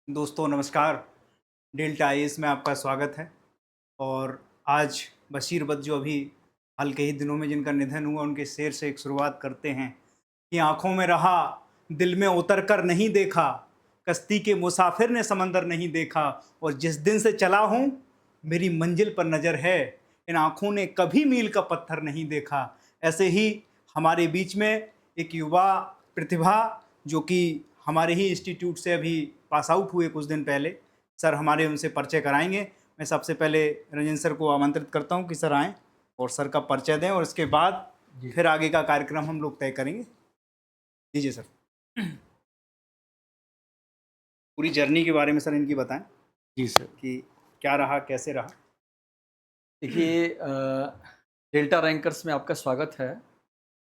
दोस्तों नमस्कार। Delta IAS में आपका स्वागत है। और आज बशीर बद्र जो अभी हाल के ही दिनों में जिनका निधन हुआ, उनके शेर से एक शुरुआत करते हैं कि आँखों में रहा, दिल में उतर कर नहीं देखा, कश्ती के मुसाफिर ने समंदर नहीं देखा, और जिस दिन से चला हूँ मेरी मंजिल पर नज़र है, इन आँखों ने कभी मील का पत्थर नहीं देखा। ऐसे ही हमारे बीच में एक युवा प्रतिभा जो कि हमारे ही इंस्टीट्यूट से अभी पास आउट हुए कुछ दिन पहले, सर हमारे उनसे परिचय कराएंगे। मैं सबसे पहले रंजन सर को आमंत्रित करता हूं कि सर आएँ और सर का परिचय दें, और इसके बाद जी फिर आगे का कार्यक्रम हम लोग तय करेंगे। दीजिए सर। पूरी जर्नी के बारे में सर इनकी बताएं जी सर। कि क्या रहा, कैसे रहा। देखिए डेल्टा रैंकर्स में आपका स्वागत है।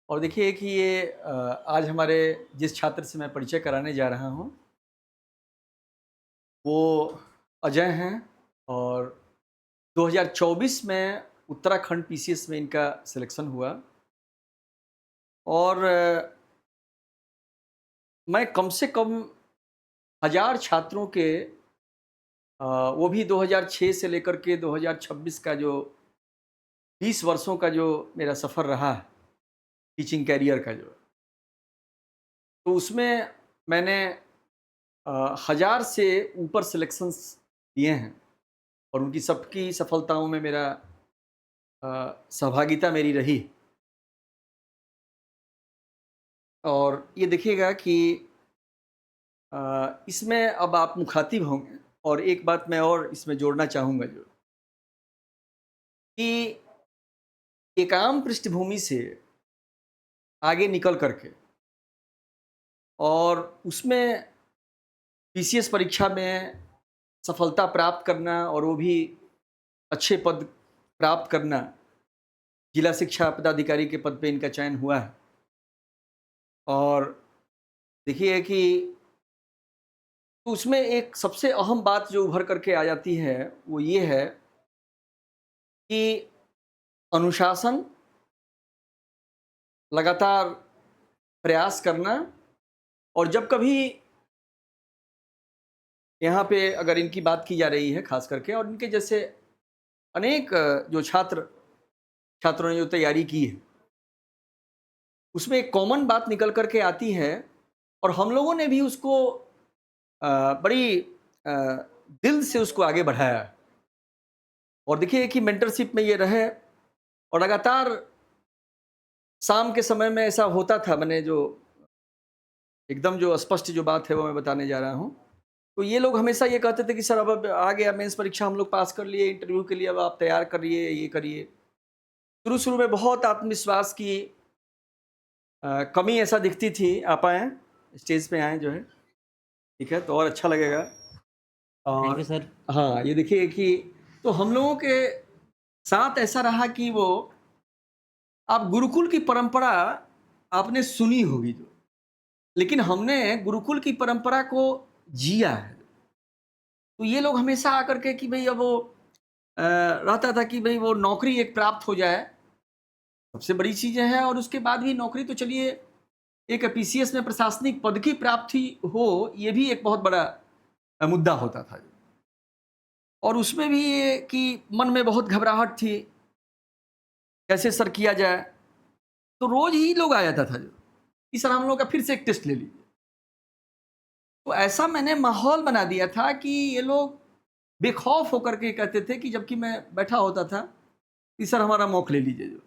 और देखिए कि ये आज हमारे जिस छात्र से मैं परिचय कराने जा रहा हूँ वो अजय हैं, और 2024 में उत्तराखंड पीसीएस में इनका सिलेक्शन हुआ। और मैं कम से कम 1000 छात्रों के वो भी 2006 से लेकर के 2026 का जो 20 वर्षों का जो मेरा सफ़र रहा है टीचिंग कैरियर का जो, तो उसमें मैंने 1000 से ऊपर सिलेक्शंस दिए हैं, और उनकी सबकी सफलताओं में मेरा सहभागिता मेरी रही। और ये देखिएगा कि इसमें अब आप मुखातिब होंगे। और एक बात मैं और इसमें जोड़ना चाहूँगा जो कि एक आम पृष्ठभूमि से आगे निकल कर के और उसमें पीसीएस परीक्षा में सफलता प्राप्त करना, और वो भी अच्छे पद प्राप्त करना, जिला शिक्षा पदाधिकारी के पद पे इनका चयन हुआ है। और देखिए कि तो उसमें एक सबसे अहम बात जो उभर करके आ जाती है वो ये है कि अनुशासन, लगातार प्रयास करना। और जब कभी यहाँ पे अगर इनकी बात की जा रही है खास करके, और इनके जैसे अनेक जो छात्रों ने जो तैयारी की है, उसमें एक कॉमन बात निकल कर के आती है। और हम लोगों ने भी उसको बड़ी दिल से उसको आगे बढ़ाया है। और देखिए कि मेंटरशिप में ये रहे, और लगातार शाम के समय में ऐसा होता था। मैंने जो एकदम जो स्पष्ट जो बात है वो मैं बताने जा रहा हूँ। तो ये लोग हमेशा ये कहते थे कि सर अब आ गया मेंस परीक्षा, हम लोग पास कर लिए, इंटरव्यू के लिए अब आप तैयार करिए, ये करिए। शुरू शुरू में बहुत आत्मविश्वास की कमी ऐसा दिखती थी। आप आएँ, स्टेज पे आएँ जो है, ठीक है, तो और अच्छा लगेगा। थैंक और यू सर। हाँ, ये देखिए कि तो हम लोगों के साथ ऐसा रहा कि वो आप गुरुकुल की परंपरा आपने सुनी होगी जो, लेकिन हमने गुरुकुल की परंपरा को जिया है। तो ये लोग हमेशा आकर के कि भई अब वो रहता था कि भई वो नौकरी एक प्राप्त हो जाए, सबसे बड़ी चीज़ें हैं। और उसके बाद भी नौकरी तो चलिए, एक पीसीएस में प्रशासनिक पद की प्राप्ति हो, ये भी एक बहुत बड़ा मुद्दा होता था। और उसमें भी ये कि मन में बहुत घबराहट थी, कैसे सर किया जाए। तो रोज़ ही लोग आ जाता था जो, कि सर हम लोग का फिर से एक टेस्ट ले लीजिए। तो ऐसा मैंने माहौल बना दिया था कि ये लोग बेखौफ होकर के कहते थे कि जबकि मैं बैठा होता था कि सर हमारा मॉक ले लीजिए जो।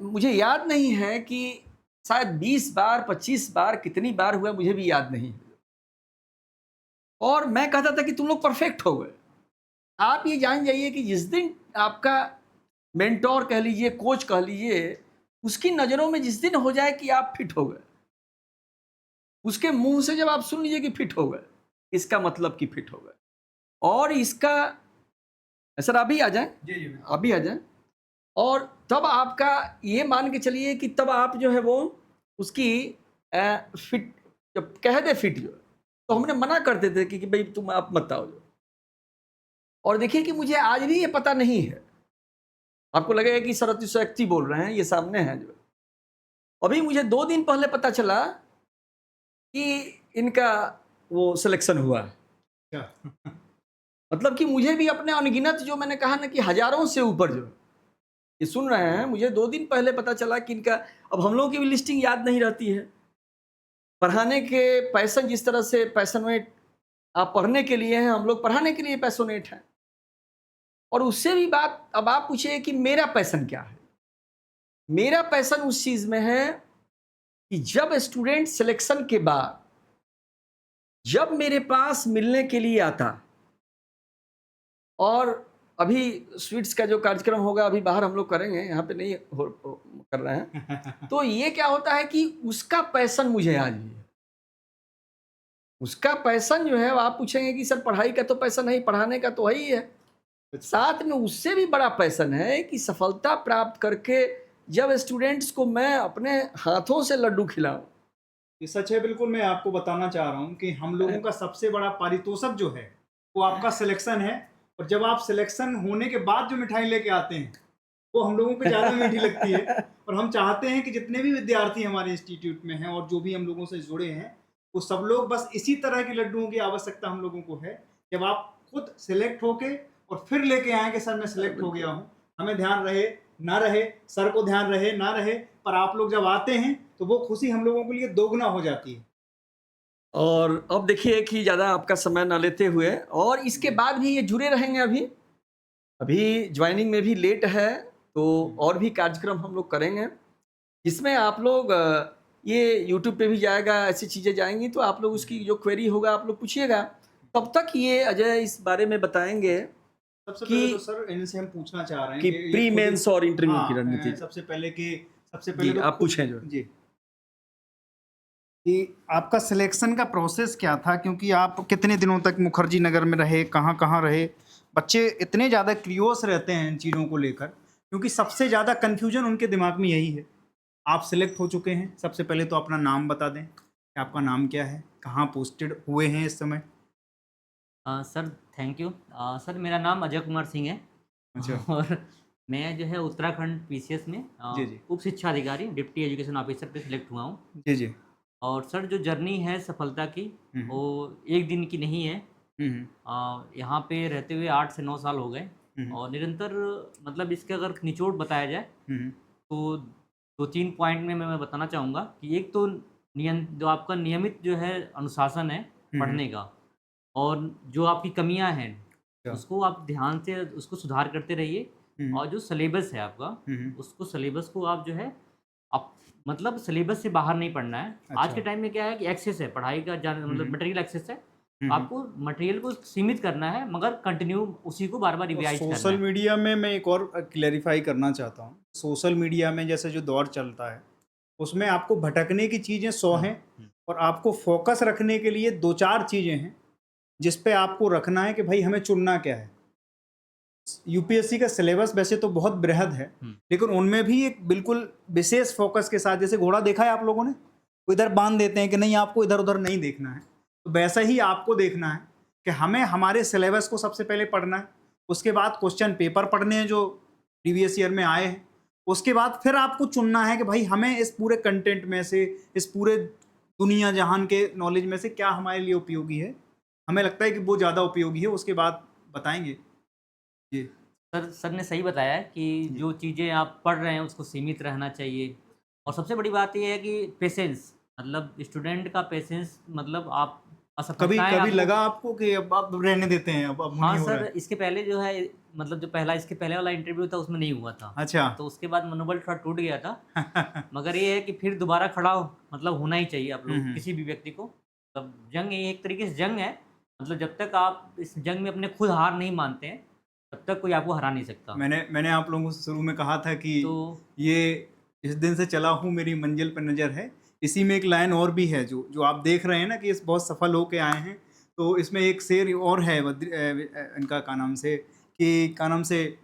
मुझे याद नहीं है कि शायद 20 बार 25 बार कितनी बार हुआ मुझे भी याद नहीं है। और मैं कहता था कि तुम लोग परफेक्ट हो गए। आप ये जान जाइए कि जिस दिन आपका मेंटोर कह लीजिए, कोच कह लीजिए, उसकी नज़रों में जिस दिन हो जाए कि आप फिट हो गए, उसके मुंह से जब आप सुन लीजिए कि फिट हो गए, इसका मतलब कि फिट हो गए। और इसका सर आप भी आ जाएं, जी जी बिल्कुल। आप भी आ जाएं। और तब आपका ये मान के चलिए कि तब आप जो है वो उसकी फिट जब कह दे फिट जो, तो हमने मना करते थे कि भाई तुम आप मत आओ जो। और देखिए कि मुझे आज भी ये पता नहीं है, आपको लगेगा कि सर अतिशयोक्ति बोल रहे हैं, ये सामने है जो। अभी मुझे 2 दिन पहले पता चला कि इनका वो सिलेक्शन हुआ है। क्या? मतलब कि मुझे भी अपने अनगिनत, जो मैंने कहा ना कि हज़ारों से ऊपर जो ये सुन रहे हैं, मुझे 2 दिन पहले पता चला कि इनका, अब हम लोगों की भी लिस्टिंग याद नहीं रहती है। पढ़ाने के पैशन, जिस तरह से पैशनेट आप पढ़ने के लिए हैं, हम लोग पढ़ाने के लिए पैशनेट हैं। और उससे भी बात, अब आप पूछिए कि मेरा पैशन क्या है? मेरा पैशन उस चीज़ में है कि जब स्टूडेंट सिलेक्शन के बाद जब मेरे पास मिलने के लिए आता, और अभी स्वीट्स का जो कार्यक्रम होगा अभी बाहर हम लोग करेंगे, यहाँ पे नहीं कर रहे हैं। तो ये क्या होता है कि उसका पैशन मुझे आज भी है। उसका पैशन जो है, आप पूछेंगे कि सर पढ़ाई का तो पैशन नहीं, पढ़ाने का तो है ही है, साथ में उससे भी बड़ा पैशन है कि सफलता प्राप्त करके जब स्टूडेंट्स को मैं अपने हाथों से लड्डू खिलाऊं। ये सच है, बिल्कुल। मैं आपको बताना चाह रहा हूँ कि हम लोगों का सबसे बड़ा पारितोषिक जो है वो आपका सिलेक्शन है। और जब आप सिलेक्शन होने के बाद जो मिठाई लेके आते हैं वो हम लोगों को ज़्यादा मीठी लगती है। और हम चाहते हैं कि जितने भी विद्यार्थी हमारे इंस्टीट्यूट में हैं और जो भी हम लोगों से जुड़े हैं, वो सब लोग बस इसी तरह के लड्डुओं की आवश्यकता हम लोगों को है। जब आप खुद सिलेक्ट होके और फिर लेके आए कि सर मैं सिलेक्ट हो गया हूँ, हमें ध्यान रहे ना रहे, सर को ध्यान रहे ना रहे, पर आप लोग जब आते हैं तो वो खुशी हम लोगों के लिए दोगुना हो जाती है। और अब देखिए कि ज़्यादा आपका समय ना लेते हुए, और इसके बाद भी ये जुड़े रहेंगे। अभी ज्वाइनिंग में भी लेट है, तो और भी कार्यक्रम हम लोग करेंगे जिसमें आप लोग ये यूट्यूब पे भी जाएगा, ऐसी चीज़ें जाएंगी, तो आप लोग उसकी जो क्वेरी होगा आप लोग पूछिएगा। तब तक ये अजय इस बारे में बताएंगे सबसे कि पहले तो सर इनसे हम पूछना चाह रहे हैं कि ये प्री खुद ही- मेंस और इंटरव्यू की हाँ, रणनीति। सबसे पहले जी, तो आप पूछें जो। जी, कि आपका सिलेक्शन का प्रोसेस क्या था, क्योंकि आप कितने दिनों तक मुखर्जी नगर में रहे, कहाँ कहाँ रहे? बच्चे इतने ज़्यादा क्रियोस रहते हैं इन चीज़ों को लेकर, क्योंकि सबसे ज़्यादा कन्फ्यूजन उनके दिमाग में यही है। आप सिलेक्ट हो चुके हैं, सबसे पहले तो अपना नाम बता दें कि आपका नाम क्या है, कहाँ पोस्टेड हुए हैं इस समय? Sir thank you. सर मेरा नाम अजय कुमार सिंह है। अच्छा। और मैं जो है उत्तराखंड पीसीएस में जी जी। उप शिक्षा अधिकारी डिप्टी एजुकेशन ऑफिसर पे सिलेक्ट हुआ हूँ। जी जी। और सर जो जर्नी है सफलता की, हम्म वो एक दिन की नहीं है। हम्म यहाँ पे रहते हुए 8 से 9 साल हो गए। हम्म और निरंतर, मतलब इसके अगर निचोड़ बताया जाए हम्म तो 2-3 पॉइंट में मैं बताना चाहूँगा कि एक तो जो आपका नियमित जो है अनुशासन है हम्म। पढ़ने का, और जो आपकी कमियां हैं क्या? उसको आप ध्यान से उसको सुधार करते रहिए। हम्म और जो सिलेबस है आपका, हम्म। उसको सिलेबस को आप जो है आप मतलब सिलेबस से बाहर नहीं पढ़ना है। आज अच्छा। के टाइम में क्या है कि एक्सेस है पढ़ाई का, मतलब मटेरियल एक्सेस है। हम्म। आपको मटेरियल को सीमित करना है, मगर कंटिन्यू उसी को बार बार और रिवाइज करना सोशल है। मीडिया में मैं एक और क्लैरिफाई करना चाहता हूँ। सोशल मीडिया में जैसे जो दौर चलता है उसमें आपको भटकने की चीज़ें 100 हम्म, हैं, हम्म, और आपको फोकस रखने के लिए 2-4 चीज़ें हैं जिस पे आपको रखना है कि भाई हमें चुनना क्या है। यूपीएससी का सिलेबस वैसे तो बहुत बृहद है, हम्म। लेकिन उनमें भी एक बिल्कुल विशेष फोकस के साथ, जैसे घोड़ा देखा है आप लोगों ने, वो इधर बांध देते हैं कि नहीं आपको इधर उधर नहीं देखना है, तो वैसा ही आपको देखना है कि हमें हमारे सिलेबस को सबसे पहले पढ़ना है। उसके बाद क्वेश्चन पेपर पढ़ने हैं जो प्रीवियस ईयर में आए हैं। उसके बाद फिर आपको चुनना है कि भाई हमें इस पूरे कंटेंट में से, इस पूरे दुनिया जहान के नॉलेज में से क्या हमारे लिए उपयोगी है, हमें लगता है कि वो ज़्यादा उपयोगी है, उसके बाद बताएंगे। जी सर ने सही बताया है कि जी। जो चीज़ें आप पढ़ रहे हैं उसको सीमित रहना चाहिए। और सबसे बड़ी बात ये है कि पेशेंस, मतलब स्टूडेंट का पेशेंस, मतलब आप कभी असफलताएं कभी आपको। लगा आपको कि अब रहने देते हैं, अब हाँ नहीं हो रहा सर, है? इसके पहले जो है, मतलब जो पहला इसके पहले वाला इंटरव्यू था उसमें नहीं हुआ था। अच्छा। तो उसके बाद मनोबल थोड़ा टूट गया था। मगर ये है कि फिर दोबारा खड़ा मतलब होना ही चाहिए आप लोग, किसी भी व्यक्ति को। मतलब जंग ये एक तरीके से जंग है। मतलब जब तक आप इस जंग में अपने खुद हार नहीं मानते हैं, तब तक कोई आपको हरा नहीं सकता। मैंने आप लोगों से शुरू में कहा था कि तो ये इस दिन से चला हूँ मेरी मंजिल पर नज़र है। इसी में एक लाइन और भी है जो जो आप देख रहे हैं ना कि इस बहुत सफल होके आए हैं, तो इसमें एक शेर और है इनका क्या नाम से, कि क्या नाम से,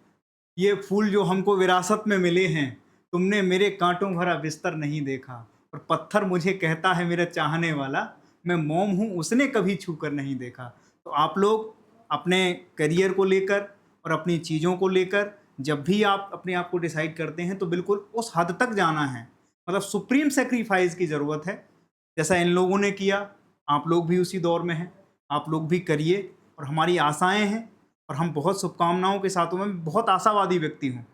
ये फूल जो हमको विरासत में मिले हैं, तुमने मेरे कांटों भरा बिस्तर नहीं देखा, और पत्थर मुझे कहता है मेरा चाहने वाला, मैं मोम हूँ उसने कभी छू कर नहीं देखा। तो आप लोग अपने करियर को लेकर और अपनी चीज़ों को लेकर जब भी आप अपने आप को डिसाइड करते हैं तो बिल्कुल उस हद तक जाना है, मतलब सुप्रीम सेक्रीफाइस की ज़रूरत है, जैसा इन लोगों ने किया। आप लोग भी उसी दौर में हैं, आप लोग भी करिए और हमारी आशाएं हैं और हम बहुत शुभकामनाओं के साथ हूँ। मैं बहुत आशावादी व्यक्ति हूँ,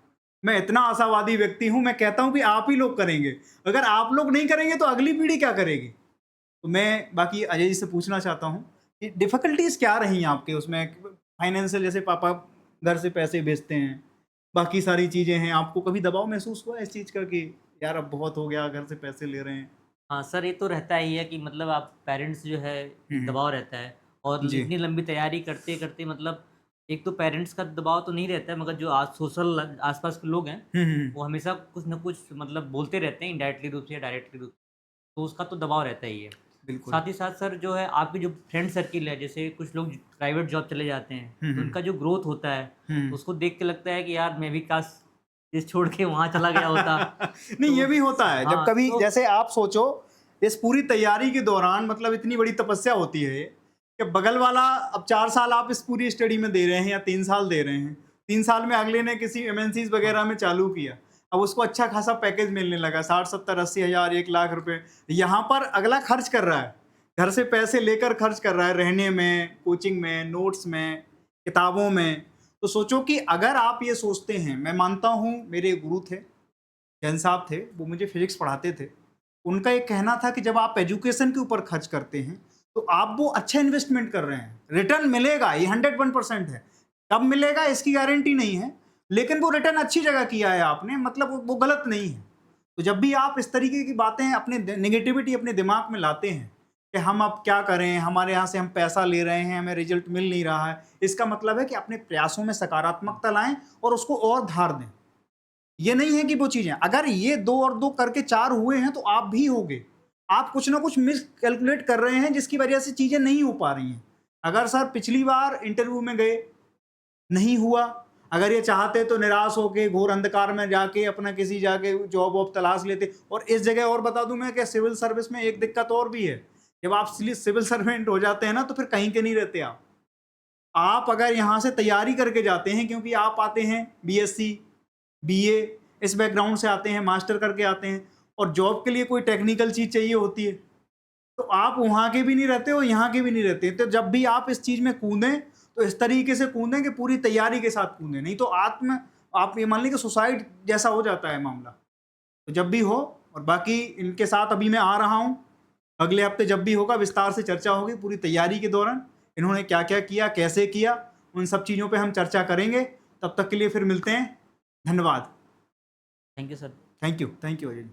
मैं इतना आशावादी व्यक्ति हूँ, मैं कहता हूँ कि आप ही लोग करेंगे, अगर आप लोग नहीं करेंगे तो अगली पीढ़ी क्या करेगी। तो मैं बाकी अजय जी से पूछना चाहता हूँ कि डिफ़िकल्टीज़ क्या रही आपके उसमें फाइनेंशियल, जैसे पापा घर से पैसे भेजते हैं, बाकी सारी चीज़ें हैं, आपको कभी दबाव महसूस हुआ इस चीज़ का कि यार अब बहुत हो गया, घर से पैसे ले रहे हैं? हाँ सर, ये तो रहता ही है कि मतलब आप पेरेंट्स जो है हुँ, हुँ। दबाव रहता है और जी। इतनी लंबी तैयारी करते-करते मतलब एक तो पेरेंट्स का दबाव तो नहीं रहता है, मगर जो सोशल आस-पास के लोग हैं, हुँ, हुँ, वो हमेशा कुछ न कुछ मतलब बोलते रहते हैं इनडायरेक्टली रूप से या डायरेक्टली रूप से, तो उसका तो दबाव रहता ही है। बिल्कुल। साथ ही साथ सर जो है आपके जो फ्रेंड सर्किल है, जैसे कुछ लोग प्राइवेट जॉब चले जाते हैं, हुँ, तो हुँ। उनका जो ग्रोथ होता है, हुँ। तो उसको देख के लगता है कि यार मैं भी काश देश छोड़ के वहाँ चला गया होता। नहीं, ये तो भी होता है जब हाँ, कभी, तो जैसे आप सोचो इस पूरी तैयारी के दौरान मतलब इतनी बड़ी तपस्या होती है कि बगल वाला अब 4 साल आप इस पूरी स्टडी में दे रहे हैं या 3 साल दे रहे हैं, 3 साल में अगले ने किसी एमएनसीज हाँ, वगैरह में चालू किया, अब उसको अच्छा खासा पैकेज मिलने लगा 60-70-80 हज़ार 1 लाख रुपए, यहाँ पर अगला खर्च कर रहा है, घर से पैसे लेकर खर्च कर रहा है, रहने में, कोचिंग में, नोट्स में, किताबों में। तो सोचो कि अगर आप ये सोचते हैं, मैं मानता हूँ मेरे गुरु थे, जैन साहब थे, वो मुझे फिजिक्स पढ़ाते थे। उनका एक कहना था कि जब आप एजुकेशन के ऊपर खर्च करते हैं, तो आप वो अच्छा इन्वेस्टमेंट कर रहे हैं। रिटर्न मिलेगा, ये 101% है। कब मिलेगा इसकी गारंटी नहीं है, लेकिन वो रिटर्न अच्छी जगह किया है आपने, मतलब वो गलत नहीं है। तो जब भी आप इस तरीके की बातें अपने नेगेटिविटी अपने दिमाग में लाते हैं कि हम अब क्या करें, हमारे यहाँ से हम पैसा ले रहे हैं, हमें रिजल्ट मिल नहीं रहा है, इसका मतलब है कि अपने प्रयासों में सकारात्मकता लाएँ और उसको और धार दें। ये नहीं है कि वो चीज़ें, अगर ये 2 और 2 करके 4 हुए हैं तो आप भी होगे। आप कुछ ना कुछ मिस कैलकुलेट कर रहे हैं जिसकी वजह से चीज़ें नहीं हो पा रही हैं। अगर सर पिछली बार इंटरव्यू में गए, नहीं हुआ, अगर ये चाहते तो निराश होके घोर अंधकार में जाके अपना किसी जाके जॉब वॉब तलाश लेते। और इस जगह और बता दूँ मैं कि सिविल सर्विस में एक दिक्कत और भी है, जब आप सिविल सर्वेंट हो जाते हैं ना तो फिर कहीं के नहीं रहते आप। आप अगर यहाँ से तैयारी करके जाते हैं, क्योंकि आप आते हैं बीएससी, बीए इस बैकग्राउंड से आते हैं, मास्टर करके आते हैं और जॉब के लिए कोई टेक्निकल चीज़ चाहिए होती है, तो आप वहाँ के भी नहीं रहते और यहाँ के भी नहीं रहते। तो जब भी आप इस चीज़ में कूदें, तो इस तरीके से कूदें कि पूरी तैयारी के साथ कूदें, नहीं तो आप ये मान लीजिए कि सुसाइड जैसा हो जाता है मामला। तो जब भी हो, और बाकी इनके साथ अभी मैं आ रहा हूँ, अगले हफ्ते जब भी होगा विस्तार से चर्चा होगी पूरी तैयारी के दौरान, इन्होंने क्या-क्या किया, कैसे किया, उन सब चीज़ों पे हम चर्चा करेंगे। तब तक के लिए फिर मिलते हैं। धन्यवाद। Thank you sir. Thank you Ajay ji.